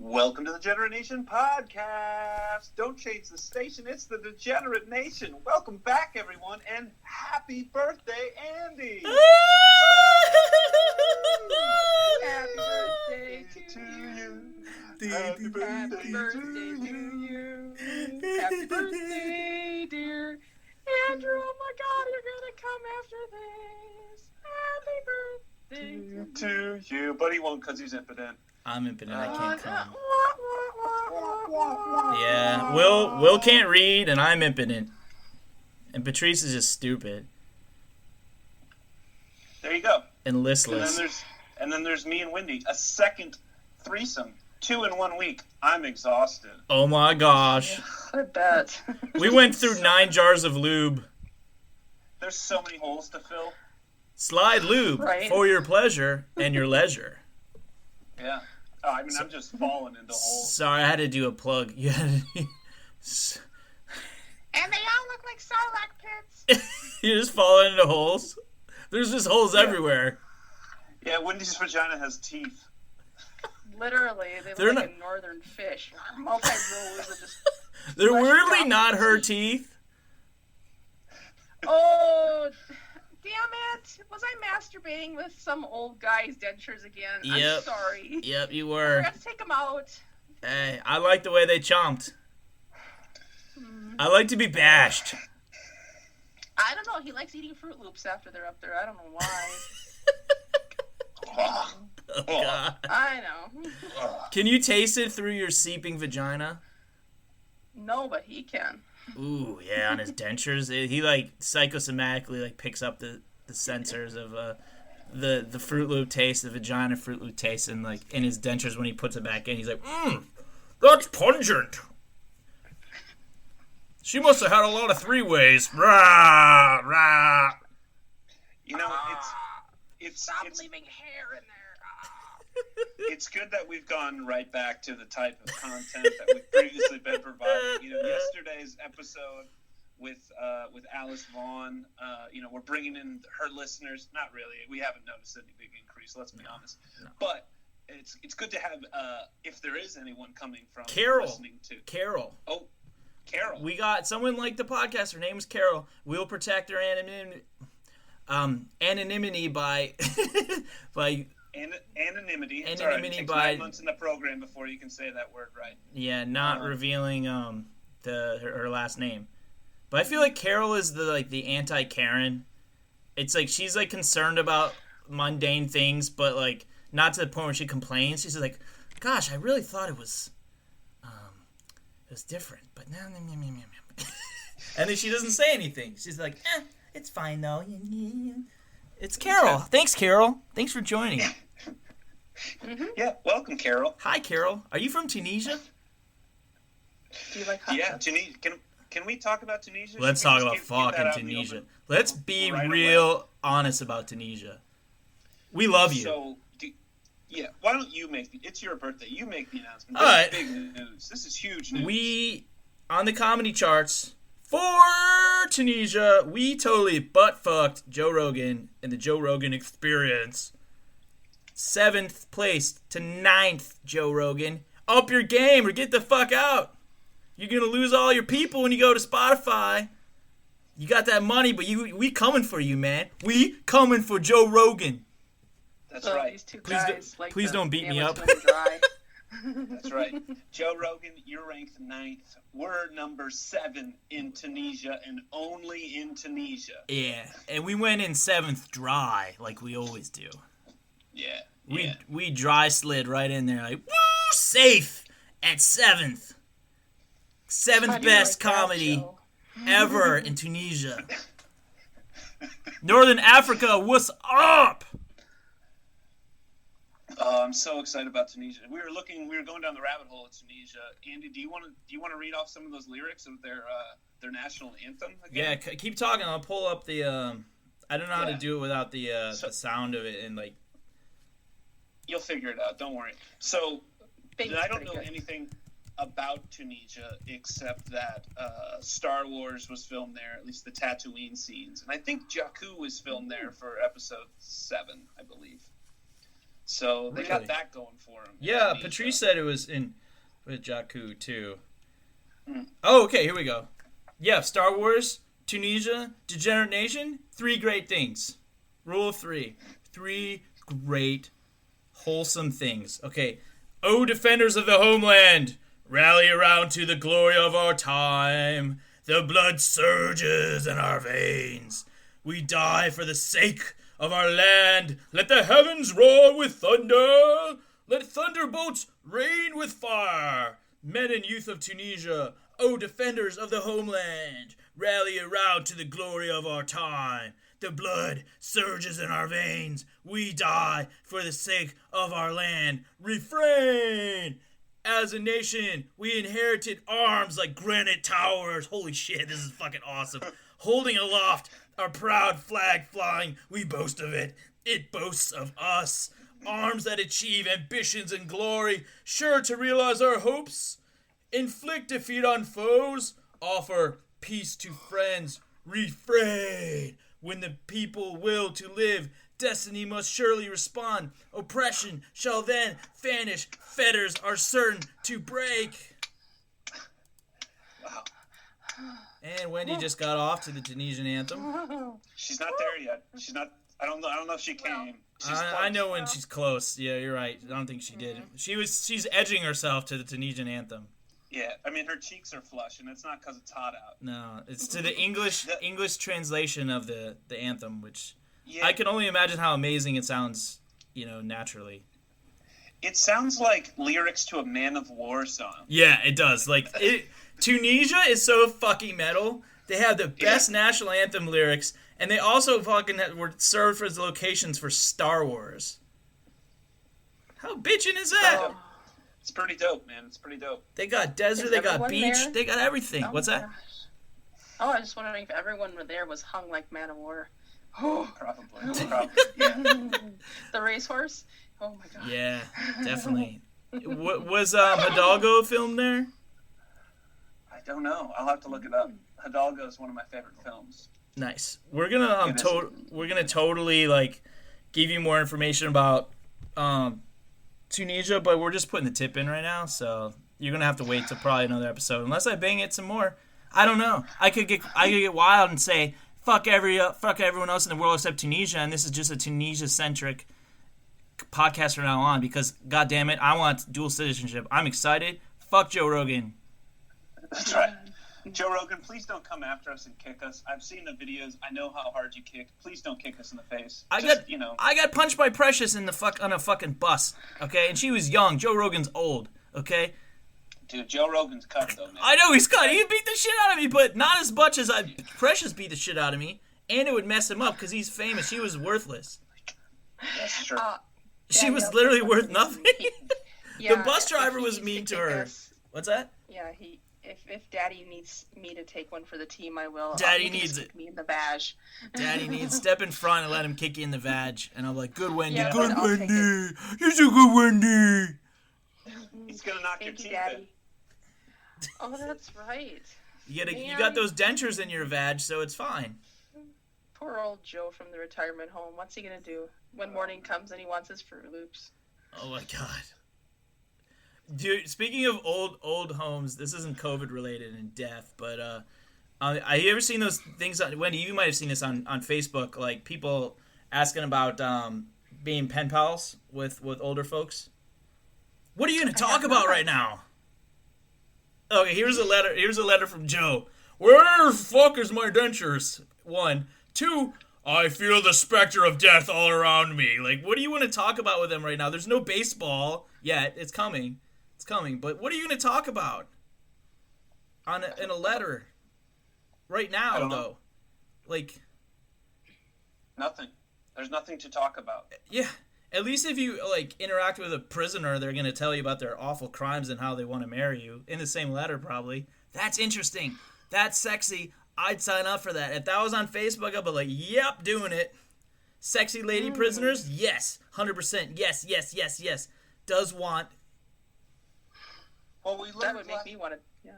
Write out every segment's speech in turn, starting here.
Welcome to the Degenerate Nation podcast. Don't change the station. It's the Degenerate Nation. Welcome back, everyone, and happy birthday, Andy. Happy birthday to you. Happy birthday to you. Happy birthday, dear Andrew. Oh my God, you're gonna come after this. Happy birthday to you. But he won't because he's impotent. I'm impotent. I can't come. to Yeah, Will can't read, and I'm impotent. And Patrice is just stupid There you go. and listless. And then there's me and Wendy. A second threesome. 2 in 1 week. I'm exhausted. Oh my gosh. I bet. We went through 9 jars of lube. There's so many holes to fill. Slide lube Right. for your pleasure and your leisure. Yeah. Oh, I mean, I'm just falling into holes. Sorry, I had to do a plug. You had And they all look like Sarlacc pits. you just falling into holes. There's just holes everywhere. Yeah, Wendy's vagina has teeth. Literally, they They're look not- like a northern fish. Multi-rows of just... They're Fresh weirdly dropped not her teeth. teeth. Oh, damn it. Was I masturbating with some old guy's dentures again? Yep. I'm sorry. Yep, you I were. forgot to take them out. Hey, I like the way they chomped. I like to be bashed. I don't know. He likes eating Fruit Loops after they're up there. I don't know why. Oh, Oh, God. I know. Can you taste it through your seeping vagina? No, but he can. Ooh, yeah, on his dentures. He, like, psychosomatically, like, picks up the sensors of the Fruit Loop taste, the vagina Fruit Loop taste, and, like, in his dentures when he puts it back in, he's like, that's pungent. She must have had a lot of three-ways. Rah, rah. You know, it's Stop leaving hair in there. it's good that we've gone right back to the type of content that we've previously been providing. You know, yesterday's episode with Alice Vaughn, we're bringing in her listeners. Not really. We haven't noticed any big increase, let's be honest. No. But it's good to have, if there is anyone coming from Carol. listening to. Carol. Oh, Carol. We got someone like the podcast. Her name is Carol. We'll protect her anonymity by Anonymity. It's Anonymity all right. It takes by- 9 months in the program before you can say that word right. not revealing her last name. But I feel like Carol is the anti-Karen. It's like she's like concerned about mundane things, but like not to the point where she complains. She's like, "Gosh, I really thought it was different, but now." And then she doesn't say anything. She's like, it's fine though. It's Carol. Thanks, Carol. Thanks for joining. Yeah, welcome, Carol. Hi, Carol. Are you from Tunisia? Do you like hot Yeah, dogs? Tunisia. Can we talk about Tunisia? Let's Should we talk just about keep that fucking out in the Tunisia. open? Let's be Right real honest about Tunisia. We love you. So, why don't you it's your birthday. You make the announcement. All This right. is big news. This is huge news. We, on the comedy charts, for Tunisia, we totally butt-fucked Joe Rogan and the Joe Rogan Experience. 7th place to 9th, Joe Rogan. Up your game or get the fuck out. You're going to lose all your people when you go to Spotify. You got that money, but we coming for you, man. We coming for Joe Rogan. That's So right. These two Please guys like please to don't beat me hammer up. Slim dry. That's right. Joe Rogan, you're ranked 9th. We're number 7 in Tunisia and only in Tunisia. Yeah, and we went in 7th dry, like we always do. Yeah. We dry slid right in there, like, woo, safe at 7th. How 7th do you best like that, comedy Joe? ever in Tunisia. Northern Africa, what's up? I'm so excited about Tunisia. We were going down the rabbit hole of Tunisia. Andy, do you want to read off some of those lyrics of their national anthem Yeah, again? keep talking. I'll pull up the. I don't know how to Yeah. do it without the sound of it and like. You'll figure it out. Don't worry. So, Bing's I don't pretty know good. anything about Tunisia except that Star Wars was filmed there, at least the Tatooine scenes. And I think Jakku was filmed there for episode 7, I believe. So they got Really? that going for them. Yeah, Patrice said it was in with Jakku too. Mm. Oh, okay, here we go. Yeah, Star Wars, Tunisia, Degenerate Nation, 3 great things. Rule of 3. 3 great, wholesome things. Okay. O defenders of the homeland, rally around to the glory of our time. The blood surges in our veins. We die for the sake of our land. Let the heavens roar with thunder. Let thunderbolts rain with fire. Men and youth of Tunisia, O defenders of the homeland, rally around to the glory of our time. The blood surges in our veins. We die for the sake of our land. Refrain! As a nation, we inherited arms like granite towers. Holy shit, this is fucking awesome. Holding aloft our proud flag flying, we boast of it. It boasts of us. Arms that achieve ambitions and glory, sure to realize our hopes. Inflict defeat on foes, offer peace to friends. Refrain! When the people will to live, destiny must surely respond. Oppression shall then vanish. Fetters are certain to break. Wow. And Wendy just got off to the Tunisian anthem. She's not there yet. She's not. I don't know if she came. I know when she's close. Yeah, you're right. I don't think she did. She's edging herself to the Tunisian anthem. Yeah, I mean her cheeks are flush, and it's not because it's hot out. No, it's to the English translation of the anthem, which Yeah. I can only imagine how amazing it sounds, naturally. It sounds like lyrics to a Man of War song. Yeah, it does. Like Tunisia is so fucking metal. They have the best national anthem lyrics, and they also fucking were served as locations for Star Wars. How bitchin' is that? Oh. It's pretty dope, man. It's pretty dope. They got desert, Is they got everyone beach, there? they got everything. Oh What's my that? gosh. Oh, I was just wondering if everyone there was hung like Man of War. Oh, Probably. Yeah. the racehorse. Oh my god. Yeah, definitely. Was Hidalgo filmed there? I don't know. I'll have to look it up. Hidalgo is one of my favorite films. Nice. We're gonna totally like give you more information about Tunisia, but we're just putting the tip in right now, so you're gonna have to wait till probably another episode unless I bang it some more. I don't know. I could get wild and say fuck everyone else in the world except Tunisia, and this is just a Tunisia centric podcast from now on because god damn it, I want dual citizenship. I'm excited. Fuck Joe Rogan. That's right. Joe Rogan, please don't come after us and kick us. I've seen the videos. I know how hard you kick. Please don't kick us in the face. I got punched by Precious on a fucking bus, okay? And she was young. Joe Rogan's old, okay? Dude, Joe Rogan's cut though, man. I know he's cut. He beat the shit out of me, but not as much as Precious beat the shit out of me. And it would mess him up because he's famous. She was worthless. That's true. She was literally worth nothing. Yeah, The bus driver if he was needs mean to kick her. us- What's that? Yeah, if Daddy needs me to take one for the team, I will. Daddy He can needs just it. kick me in the vag. Daddy needs step in front and let him kick you in the vag. And I'm like, good Wendy, Yeah, good but I'll take Wendy. You're so good, Wendy. He's gonna knock your Thank you, teeth Daddy. in. Oh, that's right. You Man. got those dentures in your vag, so it's fine. Poor old Joe from the retirement home. What's he gonna do when morning comes and he wants his Fruit Loops? Oh my god. Dude, speaking of old homes, this isn't COVID related and death, but have you ever seen those things on Wendy, you might have seen this on Facebook, like people asking about being pen pals with older folks? What are you gonna talk about right now? Okay, here's a letter from Joe. Where the fuck is my dentures? 1. 2, I feel the specter of death all around me. Like, what do you want to talk about with them right now? There's no baseball yet. It's coming. But what are you going to talk about in a letter right now, I don't know. though? Like, Nothing. There's nothing to talk about. yeah. At least if you like interact with a prisoner, they're going to tell you about their awful crimes and how they want to marry you in the same letter, probably. That's interesting. That's sexy. I'd sign up for that. If that was on Facebook, I'd be like, yep, doing it. Sexy lady prisoners? Yes. 100%. Yes. Does want. Well, we That learned would make me want to. Yeah.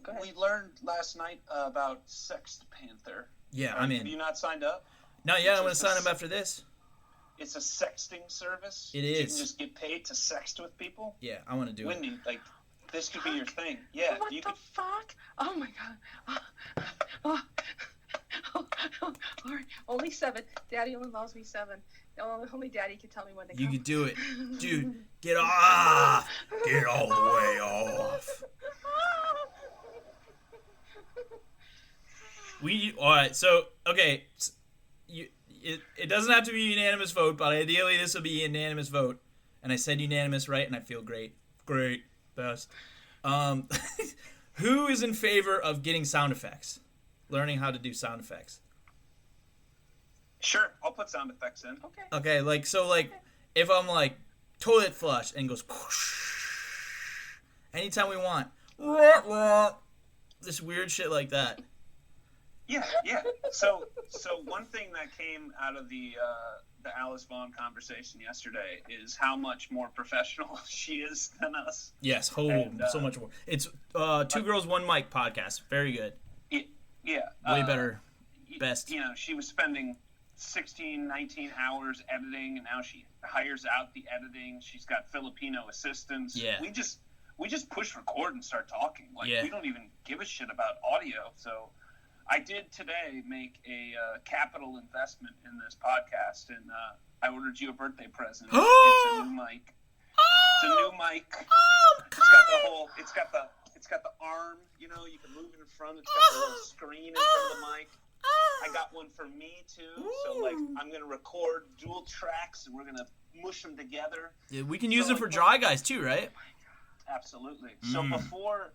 Go ahead. we learned last night about Sext Panther. Yeah, Have I'm in. you not signed up? No, yeah, I'm going to sign up after this. it's a sexting service. It You is. can just get paid to sext with people. Yeah, I want to do it. Wendy, like, this could be your thing. Yeah, What you the could. fuck? Oh my god. Oh. All right. Only 7. Daddy only allows me 7. Only Daddy can tell me when to come. You could do it. Dude, get off. Get all the way off. All right, so, okay. It doesn't have to be a unanimous vote, but ideally this will be a unanimous vote. And I said unanimous, right? And I feel great. Great. Best. Who is in favor of getting sound effects? Learning how to do sound effects. Sure, I'll put sound effects in. Okay. Okay, if I'm like toilet flush and goes whoosh, anytime we want, this weird shit like that. Yeah. So one thing that came out of the Alice Vaughn conversation yesterday is how much more professional she is than us. Yes, so much more. It's Two Girls One Mic podcast. Very good. Yeah. Way better. Best. You know, she was spending 16, 19 hours editing, and now she hires out the editing. She's got Filipino assistants. Yeah. We just push record and start talking. Like, Yeah. we don't even give a shit about audio. So I did today make a capital investment in this podcast, and I ordered you a birthday present. It's a new mic. It's a new mic. It's got the arm, you know, you can move it in front. It's got the little screen in front of the mic. I got one for me too. So like, I'm gonna record dual tracks and we're gonna mush them together. Yeah, we can use it for dry guys too, right? Absolutely. So before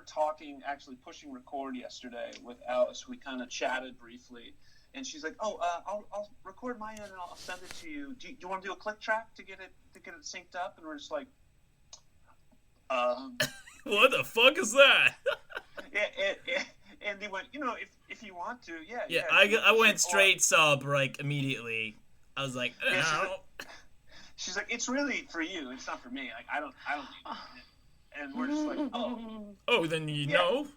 talking, actually pushing record yesterday with Alice, we kind of chatted briefly, and she's like, "Oh, I'll record my end and I'll send it to you. Do you want to do a click track to get it synced up?" And we're just like, What the fuck is that? and they went, you know, if you want to, yeah. Yeah, I went straight sub like immediately. I was like, she's like, it's really for you. It's not for me. Like, I don't need it. And we're just like, oh, then you know,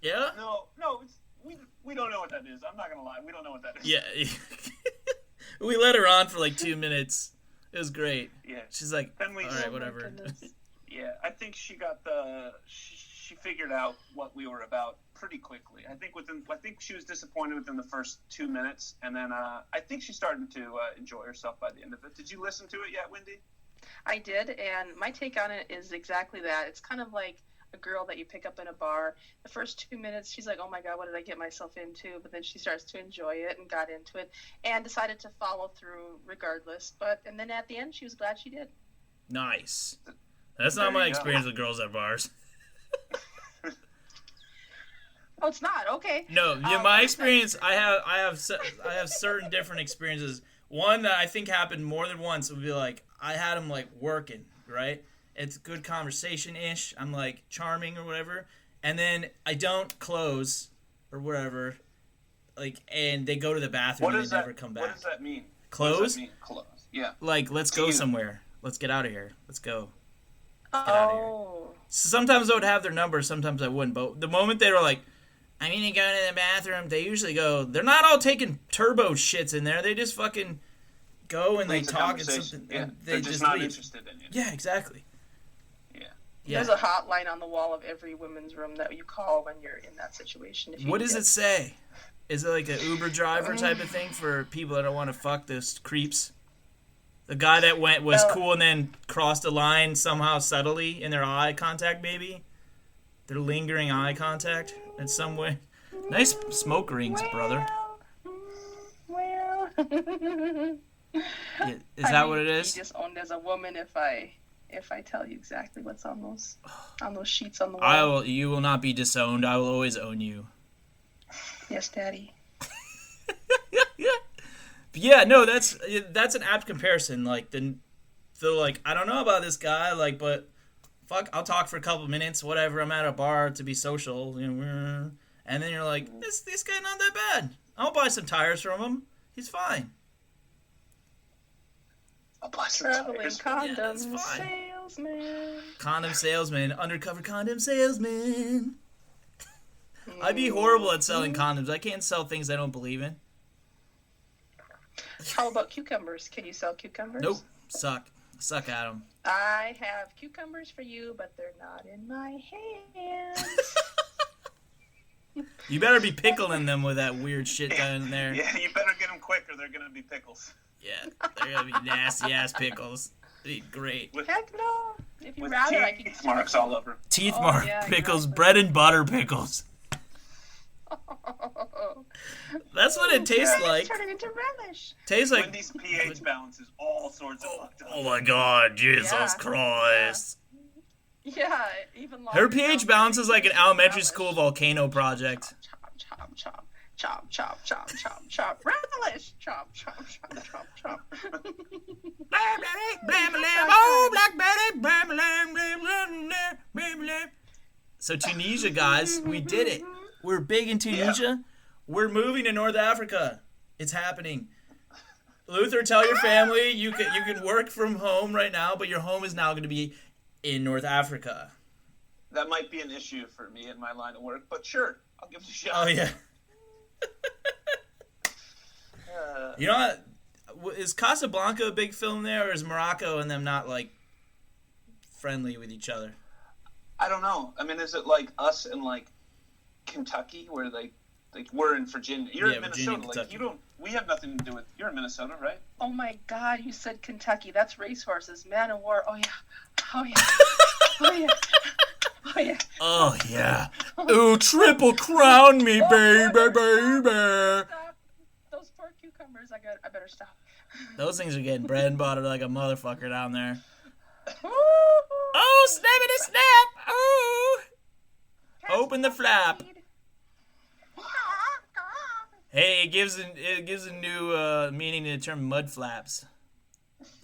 yeah. No, we don't know what that is. I'm not gonna lie, we don't know what that is. Yeah, we let her on for like 2 minutes. It was great. Yeah. She's like, all right, Oh, whatever. Yeah, I think she got she figured out what we were about pretty quickly. I think she was disappointed within the first 2 minutes, and then I think she's starting to enjoy herself by the end of it. Did you listen to it yet, Wendy? I did, and my take on it is exactly that. It's kind of like a girl that you pick up in a bar. The first 2 minutes, she's like, oh my God, what did I get myself into? But then she starts to enjoy it and got into it and decided to follow through regardless. And then at the end, she was glad she did. Nice. That's not my experience with girls at bars. Oh, it's not? Okay. No, yeah, my experience, I have certain different experiences. One that I think happened more than once would be like, I had him like working, right? It's good conversation-ish. I'm like charming or whatever. And then I don't close or whatever. Like, and they go to the bathroom and they never come back. What does that mean? Close? What does that mean? Close. Yeah. Like, let's go somewhere. Let's get out of here. Let's go. Oh. Get out of here. So sometimes I would have their number, sometimes I wouldn't. But the moment they were like, I'm going to go to the bathroom, they usually go, they're not all taking turbo shits in there. They just fucking go and they talk and something. Yeah. And They're just not interested in you. Yeah, exactly. Yeah. There's a hotline on the wall of every women's room that you call when you're in that situation. What does it say? Is it like an Uber driver type of thing for people that don't want to fuck those creeps? The guy that was cool and then crossed a line somehow subtly in their eye contact, maybe? Their lingering eye contact in some way. Nice smoke rings, brother. Well. Is that what it is? Be disowned as a woman if I tell you exactly what's on those sheets on the wall. You will not be disowned. I will always own you. Yes, Daddy. Yeah, no, that's an apt comparison. Like like I don't know about this guy, like, but fuck, I'll talk for a couple minutes, whatever. I'm at a bar to be social, you know, and then you're like, this guy not that bad. I'll buy some tires from him. He's fine. I'll buy some Traveling tires. condom that's fine. salesman. Condom salesman, undercover condom salesman. I'd be horrible at selling condoms. I can't sell things I don't believe in. How about cucumbers? Can you sell cucumbers? Nope. Suck at them. I have cucumbers for you, but they're not in my hands. You better be pickling them with that weird shit down there. Yeah, you better get them quick or they're going to be pickles. Yeah, they're going to be nasty-ass pickles. They'd be great. Heck no. If you With rather, I can teeth marks all over. Teeth Oh, mark yeah, pickles, exactly. bread and butter pickles. That's what it tastes like. Turn it into relish. Tastes like... Wendy's pH balance is all sorts of fucked up. Oh my god, Jesus Yeah. Christ. Yeah, even longer. Her pH balance is like an elementary school volcano project. Chop, chop, chop, chop, chop, chop, chop, relish. Chop, chop, chop, chop, chop. Oh, Black Betty. So Tunisia, guys, we did it. We're big in Tunisia. We're moving to North Africa. It's happening. Luther, tell your family you can work from home right now, but your home is now going to be in North Africa. That might be an issue for me in my line of work, but sure, I'll give it a shot. Oh yeah. You know what? Is Casablanca a big film there, or is Morocco and them not like friendly with each other? I don't know. I mean, is it like us in like Kentucky, where like we're in Virginia? You're Yeah, in Virginia, Minnesota. Like Kentucky. you don't. We have nothing to do with. You're in Minnesota, right? Oh my God, you said Kentucky. That's racehorses. Man of War. Oh yeah. Oh yeah. Oh yeah. Oh yeah. Oh yeah. Ooh, triple crown me, baby, baby. Stop. Those poor cucumbers. I better stop. Those things are getting bread and butter like a motherfucker down there. Ooh. Oh, snappity snap! Ooh! Open the flap. Hey, it gives a new meaning to the term mud flaps.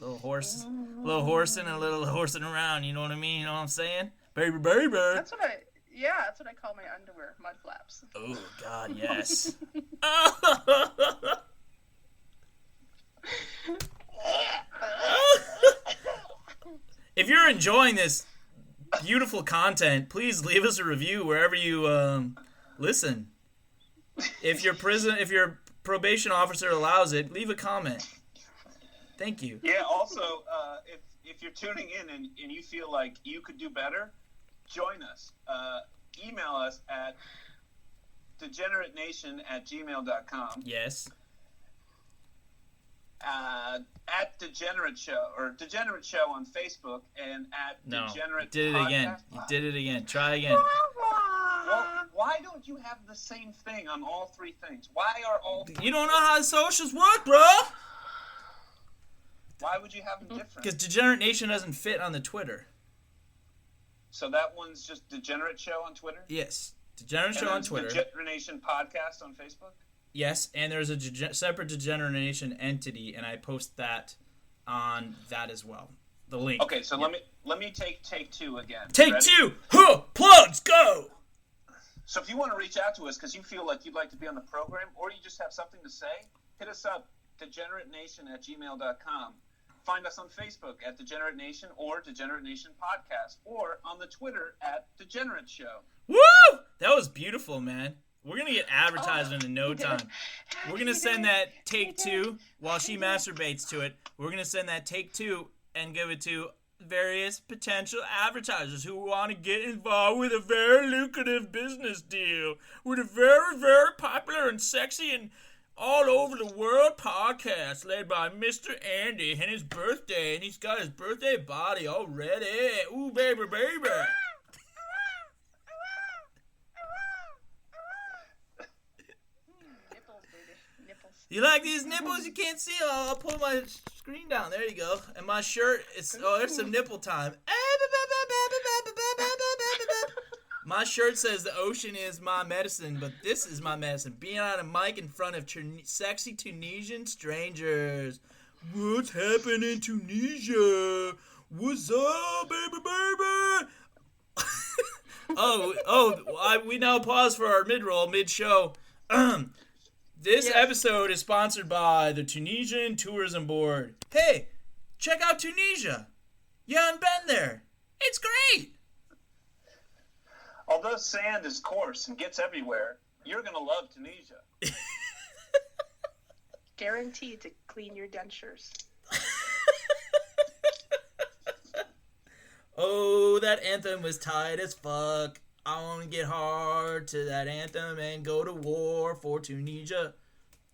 Little horsing and a little horsing around. You know what I mean? You know what I'm saying? Baby, baby. That's what I call my underwear, mud flaps. Oh God, yes. If you're enjoying this beautiful content, please leave us a review wherever you listen. If your probation officer allows it, leave a comment. Thank you. Yeah. Also, if you're tuning in and you feel like you could do better, join us. Email us at degeneratenation@gmail.com. Yes. At Degenerate Show or Degenerate Show on Facebook and at No. Degenerate You did it Podcast. again. You did it again. Try again. Well, why don't you have the same thing on all three things? Why are all three You don't know how the socials work, bro. Why would you have them different? Because Degenerate Nation doesn't fit on the Twitter. So that one's just Degenerate Show on Twitter? Yes. Degenerate And Show then on Twitter. Degenerate Nation Podcast on Facebook? Yes, and there's a separate Degenerate Nation entity, and I post that on that as well. The link. Okay, so let me take two again. Take Ready? two. Huh, plugs, go. So if you want to reach out to us because you feel like you'd like to be on the program or you just have something to say, hit us up, degeneratenation@gmail.com. Find us on Facebook at Degenerate Nation or Degenerate Nation Podcast or on the Twitter at Degenerate Show. Woo! That was beautiful, man. We're going to get advertisement in no time. We're going to send that take two while she masturbates to it. We're going to send that take two and give it to various potential advertisers who want to get involved with a very lucrative business deal with a very, very popular and sexy and all over the world podcast led by Mr. Andy and his birthday, and he's got his birthday body all ready. Ooh, baby, baby. Nipples, baby. Nipples. You like these nipples? You can't see. I'll pull my screen down. There you go. And my shirt is. Oh, there's some nipple time. My shirt says the ocean is my medicine, but this is my medicine. Being on a mic in front of sexy Tunisian strangers. What's happening in Tunisia? What's up, baby, baby? We now pause for our mid-roll, mid-show. This episode is sponsored by the Tunisian Tourism Board. Hey, check out Tunisia. You haven't been there. It's great. Although sand is coarse and gets everywhere, you're going to love Tunisia. Guaranteed to clean your dentures. Oh, that anthem was tight as fuck. I want to get hard to that anthem and go to war for Tunisia.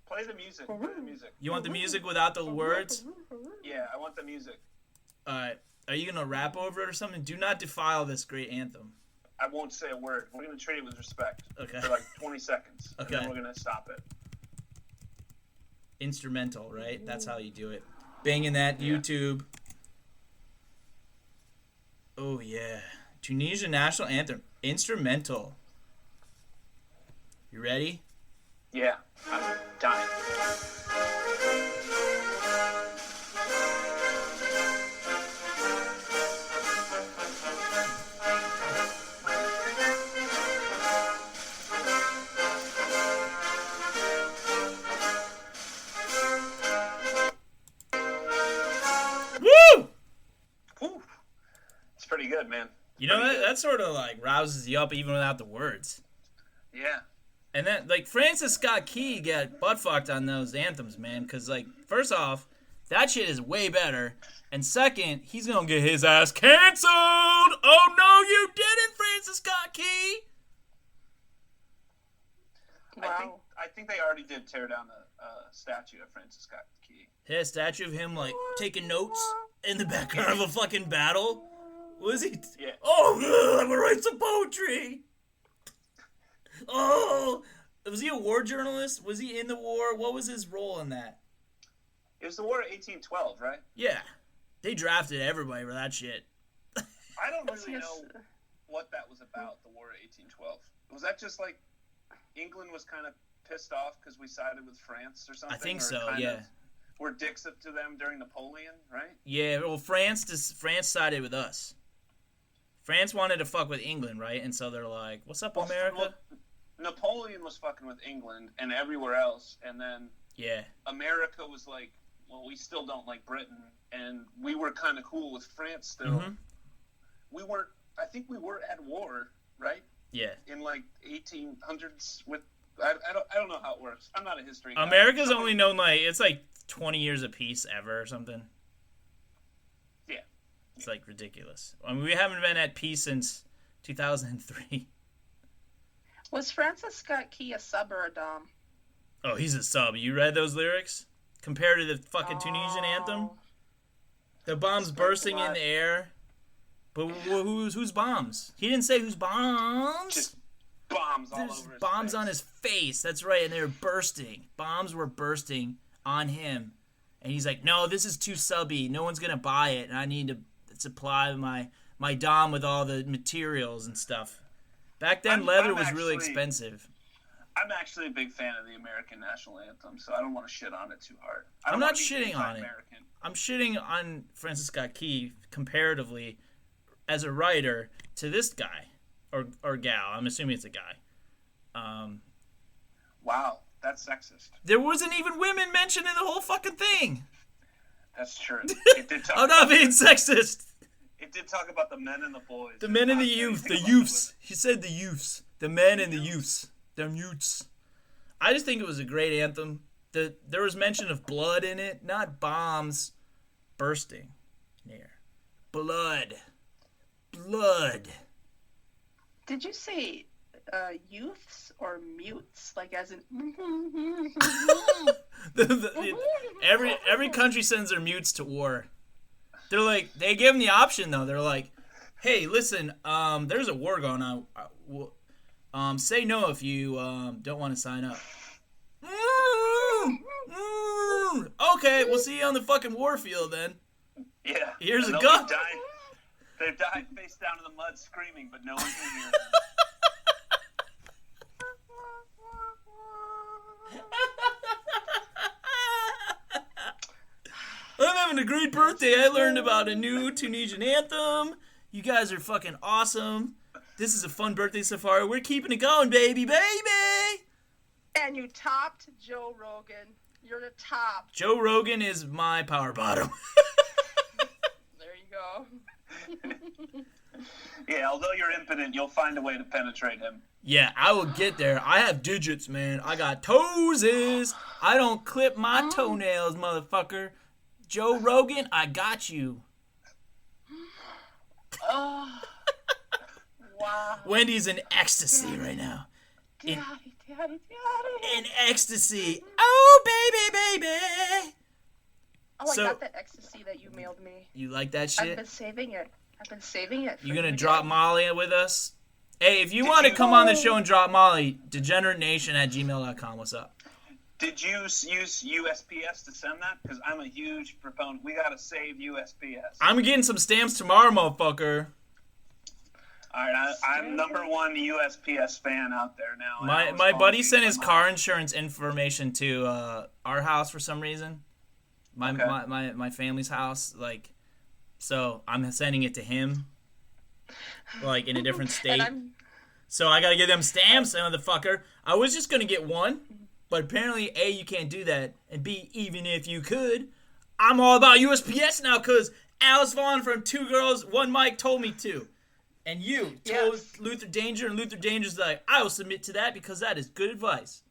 Play the music. Play the music. You want the music without the words? Yeah, I want the music. Alright. Are you going to rap over it or something? Do not defile this great anthem. I won't say a word. We're going to treat it with respect. Okay. For like 20 seconds. Okay. And then we're going to stop it. Instrumental, right? That's how you do it. Banging that YouTube. Oh, yeah. Tunisia national anthem. Instrumental. You ready? Yeah. I'm dying. Woo! Whew. It's pretty good, man. You know, that sort of like rouses you up even without the words. Yeah. And then, like, Francis Scott Key got butt fucked on those anthems, man. Because, like, first off, that shit is way better. And second, he's going to get his ass canceled. Oh, no, you didn't, Francis Scott Key. Wow. I think they already did tear down the statue of Francis Scott Key. Yeah, a statue of him, like, taking notes in the background of a fucking battle. Was he? Yeah. Oh, I'm going to write some poetry. Oh, was he a war journalist? Was he in the war? What was his role in that? It was the War of 1812, right? Yeah. They drafted everybody for that shit. I don't really know what that was about, the War of 1812. Was that just like England was kind of pissed off because we sided with France or something? I think or so, kind yeah. of were dicks up to them during Napoleon, right? Yeah, well, France sided with us. France wanted to fuck with England, right? And so they're like, what's up, America? Well, Napoleon was fucking with England and everywhere else, and then Yeah. America was like, well, we still don't like Britain, and we were kind of cool with France still. Mm-hmm. We weren't. I think we were at war, right? Yeah. In like 1800s with. I don't know how it works. I'm not a history guy. America's only known, like, it's like 20 years of peace ever or something. Yeah. It's like ridiculous. I mean, we haven't been at peace since 2003. Was Francis Scott Key a sub or a dom? Oh, he's a sub. You read those lyrics? Compared to the fucking Tunisian anthem? The bombs bursting in the air. But whose bombs? He didn't say whose bombs. Just bombs all There's over his bombs face. on his face. That's right, and they were bursting. Bombs were bursting on him. And he's like, no, this is too subby. No one's going to buy it, and I need to supply my dom with all the materials and stuff. Back then, leather was really expensive. I'm actually a big fan of the American national anthem, so I don't want to shit on it too hard. I'm not shitting on it. I'm shitting on Francis Scott Key comparatively as a writer to this guy or gal. I'm assuming it's a guy. Wow, that's sexist. There wasn't even women mentioned in the whole fucking thing. That's true. It did talk I'm not being sexist. It did talk about the men and the boys. The men and the youth. The youths. He said the youths. The men and the youths. Them youths. I just think it was a great anthem. There was mention of blood in it, not bombs bursting in air. Blood. Blood. Did you say youths or mutes? Like as in... Every country sends their mutes to war. They're like, they give them the option though. They're like, hey, listen, there's a war going on. Say no if you don't want to sign up. Okay, we'll see you on the fucking war field then. Yeah. Here's a gun. They're dying face down in the mud screaming, but no one can hear them. I'm having a great birthday. I learned about a new Tunisian anthem. You guys are fucking awesome. This is a fun birthday safari. We're keeping it going, baby. And you topped Joe Rogan. You're the top. Joe Rogan is my power bottom. There you go. Yeah, although you're impotent, you'll find a way to penetrate him. Yeah, I will get there. I have digits, man. I got toesies. I don't clip my toenails, motherfucker. Joe Rogan, I got you. Oh, wow. Wendy's in ecstasy right now. Daddy. In ecstasy. Oh, baby. Oh, So- I got that ecstasy that you mailed me. You like that I've shit? been saving it. You gonna drop Molly with us? Hey, if you Did want to you- come on the show and drop Molly, degenerateenation@gmail.com. What's up? Did you use USPS to send that? Because I'm a huge proponent. We gotta save USPS. I'm getting some stamps tomorrow, motherfucker. All right, I'm number one USPS fan out there now. and I was My buddy calling sent you his from car insurance information to our house for some reason. Okay. My family's house, like, so I'm sending it to him, like in a different state. So I gotta get them stamps, motherfucker. I was just gonna get one, but apparently A, you can't do that, and B, even if you could, I'm all about USPS now because Alice Vaughn from Two Girls One Mic told me to. And you told Yes. Luther Danger, and Luther Danger's like, I will submit to that because that is good advice.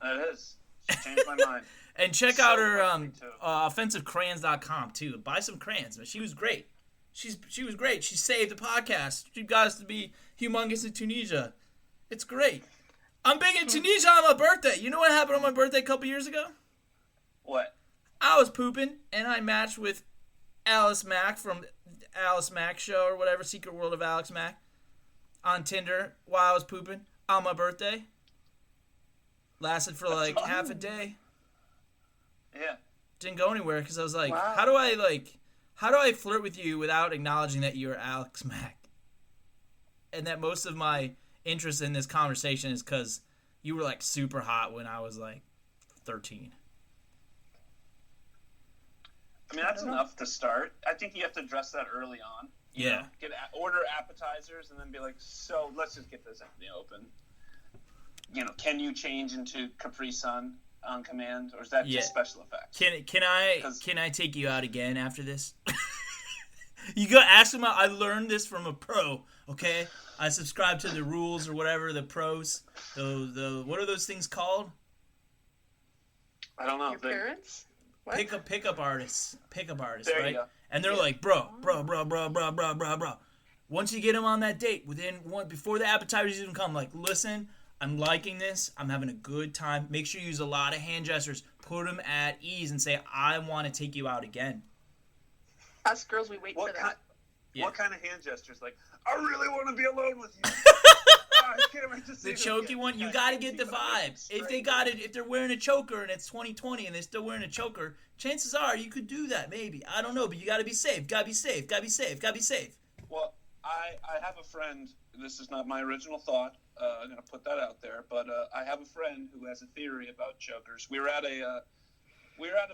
That is. Changed my mind. And check So out her quickly, too. offensivecrayons.com too. Buy some crayons, man. She was great. She was great. She saved the podcast. She got us to be humongous in Tunisia. It's great. I'm big in Tunisia on my birthday. You know what happened on my birthday a couple years ago? What? I was pooping, and I matched with Alice Mack from Alice Mack Show or whatever, Secret World of Alex Mack, on Tinder while I was pooping on my birthday. Lasted for like half a day. Yeah. Didn't go anywhere because I was like, Wow. how do I flirt with you without acknowledging that you're Alex Mack? And that most of my interest in this conversation is because you were like super hot when I was like 13. I mean, that's enough to start. I think you have to address that early on. You Yeah. know, order appetizers and then be like, so let's just get this in the open. You know, can you change into Capri Sun on command, or is that Yeah. just special effects? Can I take you out again after this? You go ask him out. I learned this from a pro. Okay, I subscribe to the rules or whatever, the pros. The what are those things called? I don't know. Your parents? What? Pickup artists, There right? you go. And they're like, bro. Once you get them on that date, before the appetizers even come, like, listen, I'm liking this. I'm having a good time. Make sure you use a lot of hand gestures. Put them at ease and say, I want to take you out again. Us girls, we wait for that. What kind of hand gestures? Like, I really want to be alone with you. I can't wait to see The this choky again. one, you I gotta can't get see the them again. vibe. If they're wearing a choker and it's 2020 and they're still wearing a choker, chances are you could do that, maybe. I don't know, but you gotta be safe. Gotta be safe. Well, I have a friend. This is not my original thought. I'm gonna put that out there, but I have a friend who has a theory about chokers. We were at a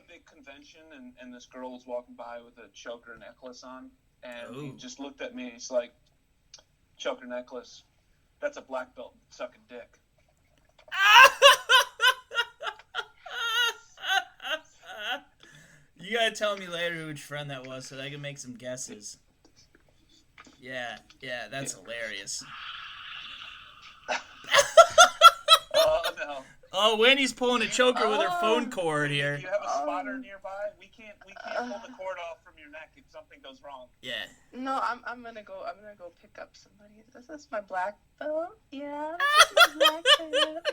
big convention, and this girl was walking by with a choker necklace on, and he Ooh. just looked at me. He's like, "Choker necklace. That's a black belt sucking dick." You gotta tell me later which friend that was so that I can make some guesses. Yeah, that's hilarious. Oh no. Oh, Wendy's pulling a choker with her phone cord here. Do you have a spotter nearby? We can't pull the cord off from your neck if something goes wrong. Yeah. No, I'm gonna go pick up somebody. This is my black belt. Yeah, this is my black belt.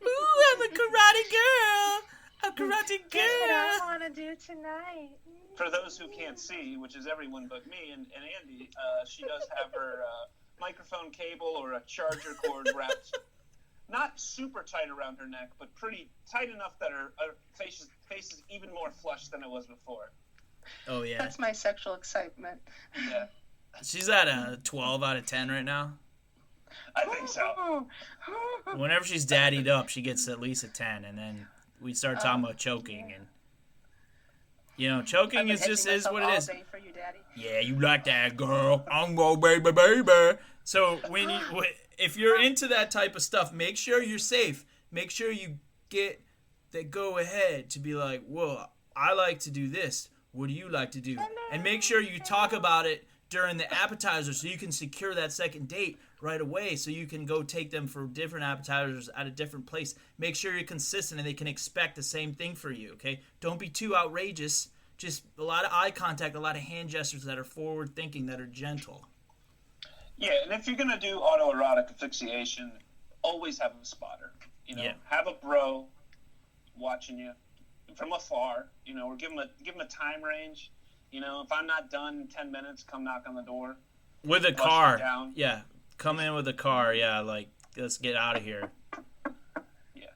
Ooh, I'm a karate girl. A karate Guess what I girl. want to do tonight? For those who can't see, which is everyone but me and Andy, she does have her microphone cable or a charger cord wrapped not super tight around her neck, but pretty tight enough that her face is even more flush than it was before. Oh, yeah. That's my sexual excitement. Yeah, She's at a 12 out of 10 right now. I think so. Whenever she's daddied up, she gets at least a 10, and then we start talking about choking, and choking is what it is. For you, Daddy. Yeah, you like that, girl. I'm going baby. So if you're into that type of stuff, make sure you're safe. Make sure you get the go ahead to be like, well, I like to do this. What do you like to do? And make sure you talk about it during the appetizer so you can secure that second date right away, so you can go take them for different appetizers at a different place. Make sure you're consistent and they can expect the same thing for you, okay? Don't be too outrageous. Just a lot of eye contact, a lot of hand gestures that are forward thinking, that are gentle. Yeah, and if you're going to do autoerotic asphyxiation, always have a spotter. You know, have a bro watching you from afar, you know, or give them a time range. You know, if I'm not done in 10 minutes, come knock on the door. With a car. Yeah. Come in with a car. Yeah, like, let's get out of here. Yeah.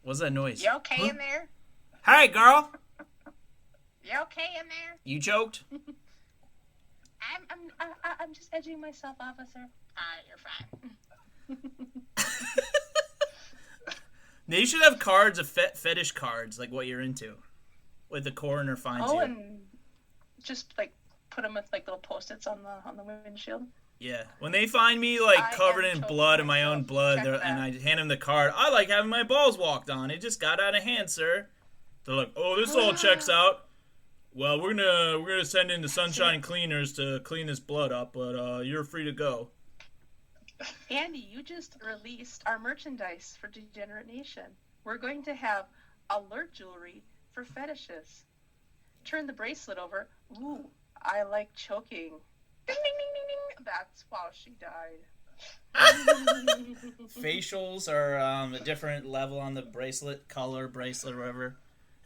What's that noise? You okay in there? Hey, girl. You okay in there? You choked? I'm just edging myself, officer. You're fine. Now, you should have cards of fetish cards, like what you're into. With the coroner finds you. Oh, and just, like, put them with, like, little Post-its on the windshield. Yeah. When they find me, like, covered in blood, in my own blood, and I hand them the card, I like having my balls walked on. It just got out of hand, sir. They're like, oh, this all checks out. Well, we're gonna send in the sunshine cleaners to clean this blood up, but you're free to go. Andy, you just released our merchandise for Degenerate Nation. We're going to have alert jewelry for fetishes. Turn the bracelet over. Ooh, I like choking. Ding, ding, ding, ding, ding. That's why she died. Facials are a different level on the bracelet, color, bracelet, whatever.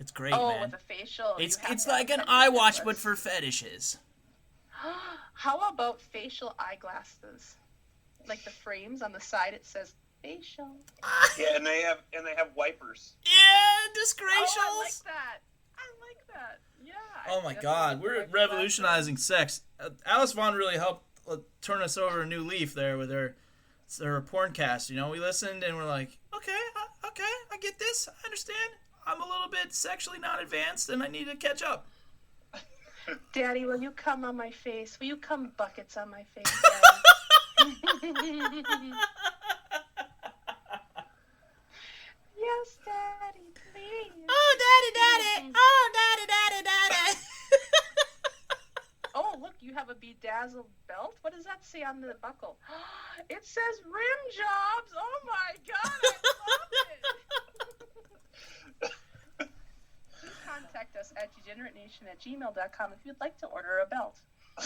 It's great, man. Oh, with a facial. It's like an eye watch, but for fetishes. How about facial eyeglasses? Like the frames on the side, it says facial. Yeah, and they have wipers. Yeah, disgracious. Oh, I like that. Yeah. Oh my God, we're revolutionizing sex. Alice Vaughn really helped turn us over a new leaf there with her porn cast. You know, we listened and we're like, okay, I get this, I understand. I'm a little bit sexually not advanced and I need to catch up. Daddy, will you come on my face? Will you come buckets on my face, Daddy? Yes, Daddy, please. Oh, Daddy. Oh, Daddy. Oh, look, you have a bedazzled belt? What does that say on the buckle? It says rim jobs. Oh, my God, I love it. Please contact us at degenerateenation@gmail.com if you'd like to order a belt.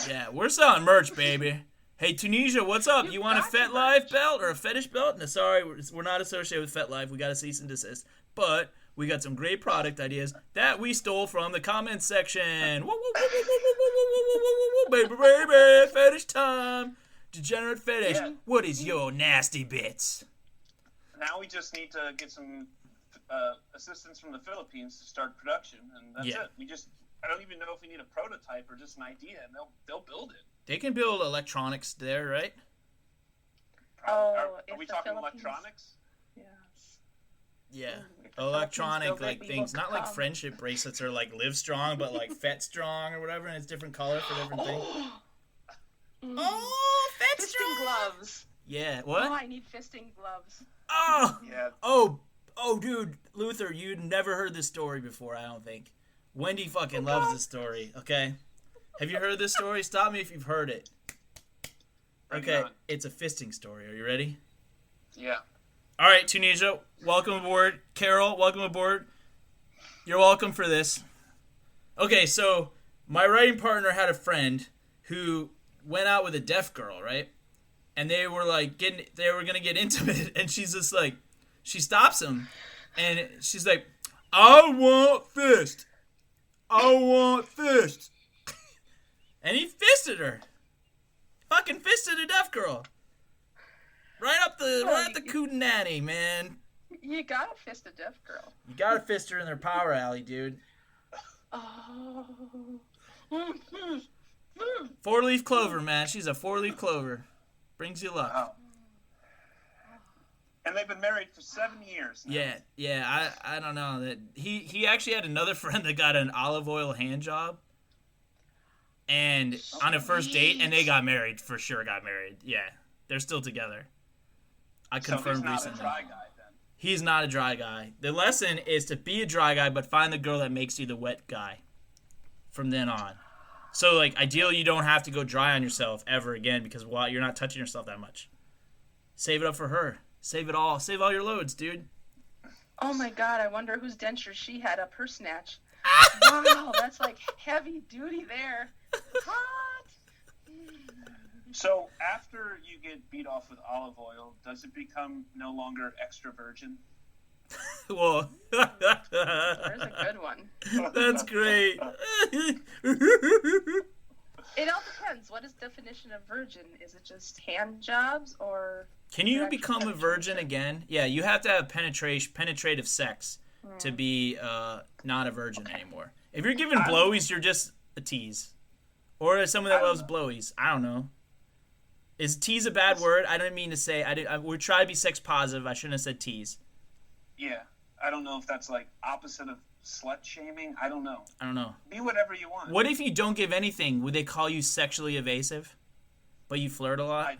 Yeah, we're selling merch, baby. Hey, Tunisia, what's up? You want a FetLife belt or a fetish belt? No, sorry, we're not associated with FetLife. We got a cease and desist. But we got some great product ideas that we stole from the comments section. Baby, fetish time. Degenerate fetish. Yeah. What is your nasty bits? Now we just need to get some assistance from the Philippines to start production, and that's it. I don't even know if we need a prototype or just an idea, and they'll build it. They can build electronics there, right? Are we talking electronics? Yes. Yeah. Electronic things, not like friendship bracelets or like Live Strong, but like Fet Strong or whatever, and it's different color for different things. Oh, Fet Strong! Fisting gloves. Yeah, what? Oh, I need fisting gloves. Oh! Yeah. Oh, dude, Luther, you'd never heard this story before, I don't think. Wendy fucking loves this story, okay? Have you heard this story? Stop me if you've heard it. Okay, it's a fisting story. Are you ready? Yeah. All right, Tunisia, welcome aboard. Carol, welcome aboard. You're welcome for this. Okay, so my writing partner had a friend who went out with a deaf girl, right? And they were like they were gonna get intimate, and she's just like, she stops him, and she's like, I want fist. And he fisted her. Fucking fisted a deaf girl. Right up the cootenanny, man. You gotta fist a deaf girl. You gotta fist her in their power alley, dude. Oh. 4-leaf clover, man. She's a 4-leaf clover. Brings you luck. Wow. And they've been married for 7 years now. Yeah. I don't know. That he actually had another friend that got an olive oil hand job. And on a first date, and they got married. For sure got married. Yeah. They're still together. I confirmed recently. So he's not a dry guy, then? He's not a dry guy. The lesson is to be a dry guy, but find the girl that makes you the wet guy from then on. So, like, ideally, you don't have to go dry on yourself ever again because you're not touching yourself that much. Save it up for her. Save it all. Save all your loads, dude. Oh my God! I wonder whose dentures she had up her snatch. Wow, that's like heavy duty there. Hot. So after you get beat off with olive oil, does it become no longer extra virgin? Well, There's a good one. that's great. It all depends. What is definition of virgin? Is it just hand jobs or? Can you become a virgin again? Yeah, you have to have penetrative sex to be not a virgin anymore. If you're giving blowies, you're just a tease. Or someone that loves blowies. I don't know. Is tease a bad word? I didn't mean to say. We're trying to be sex positive. I shouldn't have said tease. Yeah. I don't know if that's like opposite of slut shaming. I don't know. Be whatever you want. What if you don't give anything? Would they call you sexually evasive? But you flirt a lot?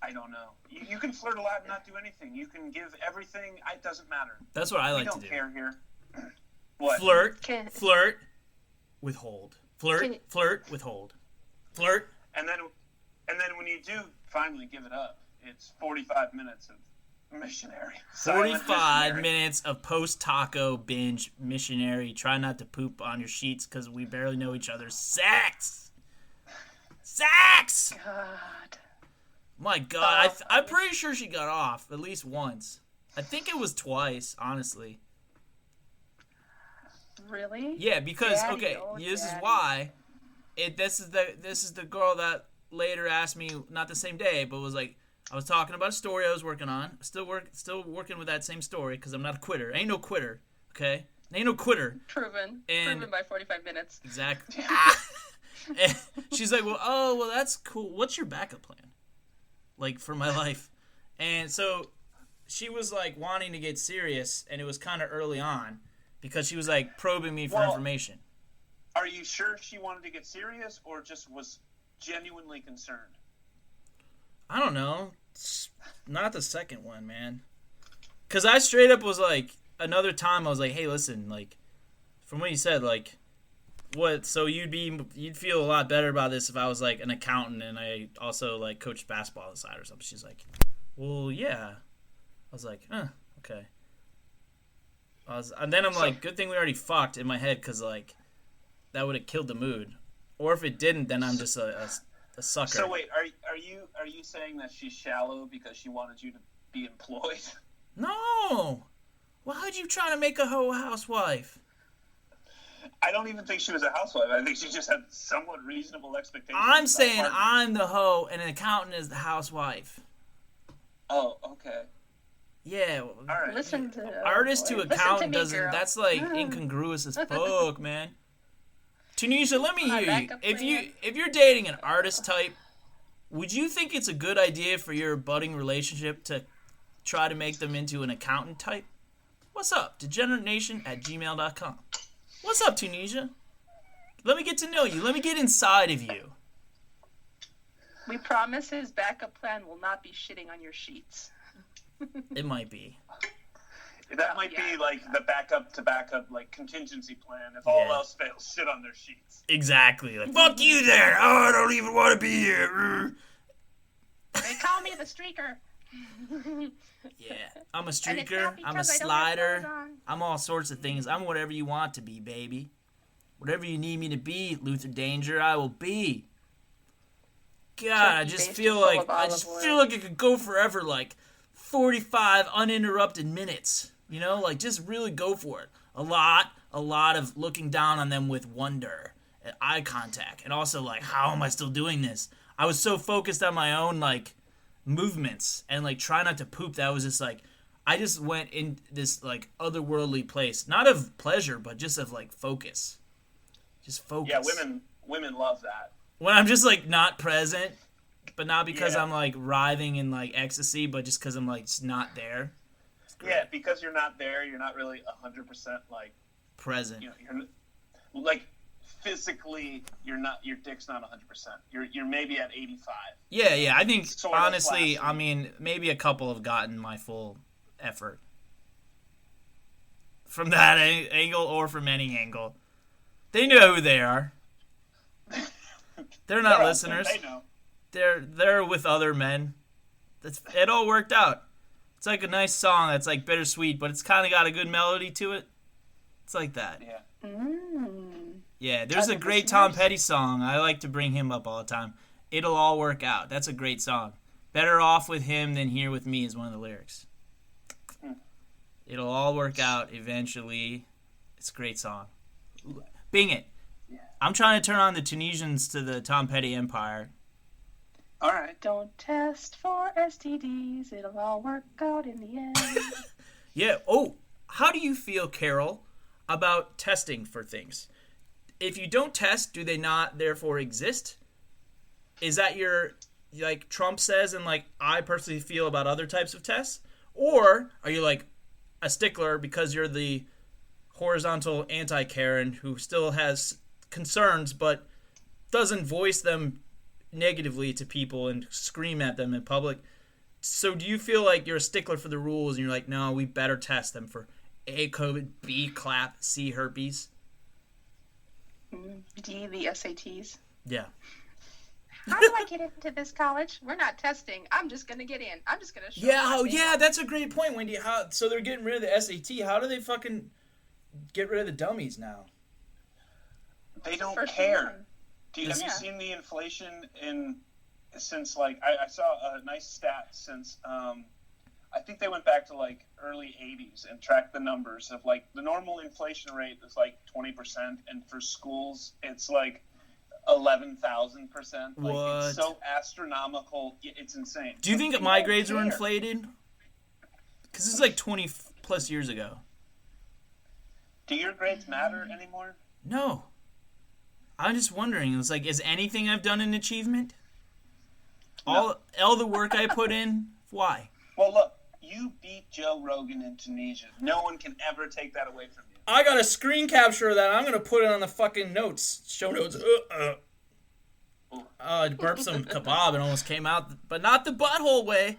I don't know. You can flirt a lot and not do anything. You can give everything. It doesn't matter. That's what I like to do. We don't care here. What? Flirt, withhold. Flirt, withhold. Flirt. And then when you do finally give it up, it's 45 minutes of missionary. 45 minutes of post-taco binge missionary. Try not to poop on your sheets because we barely know each other. Sex! God. My God. I'm pretty sure she got off at least once. I think it was twice, honestly. Really? Yeah, because, Daddy, this is why. This is the girl that later asked me, not the same day, but was like, I was talking about a story I was working on. Still working with that same story because I'm not a quitter. I ain't no quitter, okay? I ain't no quitter. Proven by 45 minutes. Exactly. And she's like, well, that's cool. What's your backup plan? Like, for my life. And so she was, like, wanting to get serious, and it was kind of early on because she was, like, probing me for information. Are you sure she wanted to get serious or just was genuinely concerned? I don't know. It's not the second one, man. Because I straight up was like, another time I was like, hey, listen, like, from what you said, like, what, so you'd feel a lot better about this if I was like an accountant and I also like coached basketball on the side or something. She's like, well, yeah. I was like, okay. And then I'm like, good thing we already fucked in my head because like, that would have killed the mood. Or if it didn't, then I'm just a sucker. So wait, are you saying that she's shallow because she wanted you to be employed? No. Why would you try to make a hoe a housewife? I don't even think she was a housewife. I think she just had somewhat reasonable expectations. I'm saying I'm the hoe and an accountant is the housewife. Oh, okay. Yeah. All right. Listen to artist to accountant doesn't. Girl. That's like incongruous as fuck, man. Tunisia, let me hear you. If you're dating an artist type, would you think it's a good idea for your budding relationship to try to make them into an accountant type? What's up? DegenerateNation@gmail.com. What's up, Tunisia? Let me get to know you. Let me get inside of you. We promise his backup plan will not be shitting on your sheets. It might be. That might be like the backup like contingency plan. If all else fails, shit on their sheets. Exactly. Like, fuck you there. Oh, I don't even want to be here. They call me the streaker. Yeah, I'm a streaker. I'm a slider. I'm all sorts of things. I'm whatever you want to be, baby. Whatever you need me to be, Luther Danger, I will be. God, I just feel like it could go forever, like 45 uninterrupted minutes. You know, like just really go for it. A lot of looking down on them with wonder and eye contact, and also like, how am I still doing this? I was so focused on my own like movements and like try not to poop that was just like I just went in this like otherworldly place, not of pleasure but just of like focus. Just focus. Yeah, women love that. When I'm just like not present, but not because I'm like writhing in like ecstasy, but just because I'm like just not there. Yeah, because you're not there, you're not really 100% like present. You know, you're like physically, your dick's not 100%. You're maybe at 85. Yeah. I think honestly, flashy. I mean, maybe a couple have gotten my full effort from that angle or from any angle. They know who they are. They're not They're listeners. They know. They're with other men. It all worked out. It's like a nice song that's like bittersweet, but it's kind of got a good melody to it. It's like that. Yeah. Yeah, there's a great Tom Petty song. I like to bring him up all the time. It'll all work out. That's a great song. Better off with him than here with me is one of the lyrics. It'll all work out eventually. It's a great song. Bing it. Yeah. I'm trying to turn on the Tunisians to the Tom Petty empire. All right. Don't test for STDs. It'll all work out in the end. Yeah. Oh, how do you feel, Carol, about testing for things? If you don't test, do they not therefore exist? Is that your, like Trump says, and like I personally feel about other types of tests? Or are you like a stickler because you're the horizontal anti-Karen who still has concerns but doesn't voice them negatively to people and scream at them in public? So do you feel like you're a stickler for the rules and you're like, no, we better test them for A, COVID, B, clap, C, herpes? D, the SATs. Yeah. How do I get into this college? We're not testing. I'm just going to get in. I'm just going to show Yeah, my oh face. yeah, that's a great point, Wendy. So they're getting rid of the SAT. How do they fucking get rid of the dummies now? They don't First care. one. Have you seen the inflation since like I saw a nice stat since I think they went back to like early 80s and tracked the numbers of like the normal inflation rate is like 20%, and for schools it's like 11,000%. Like What? It's so astronomical. It's insane. Do you But think people my don't grades were care. inflated? Because this is like 20 plus years ago. Do your grades matter anymore? No. I'm just wondering. It's like, is anything I've done an achievement? No. All the work I put in, why? Well, look, you beat Joe Rogan in Tunisia. No one can ever take that away from you. I got a screen capture of that. I'm going to put it on the fucking notes. Show notes. I burped some kebab and almost came out, but not the butthole way.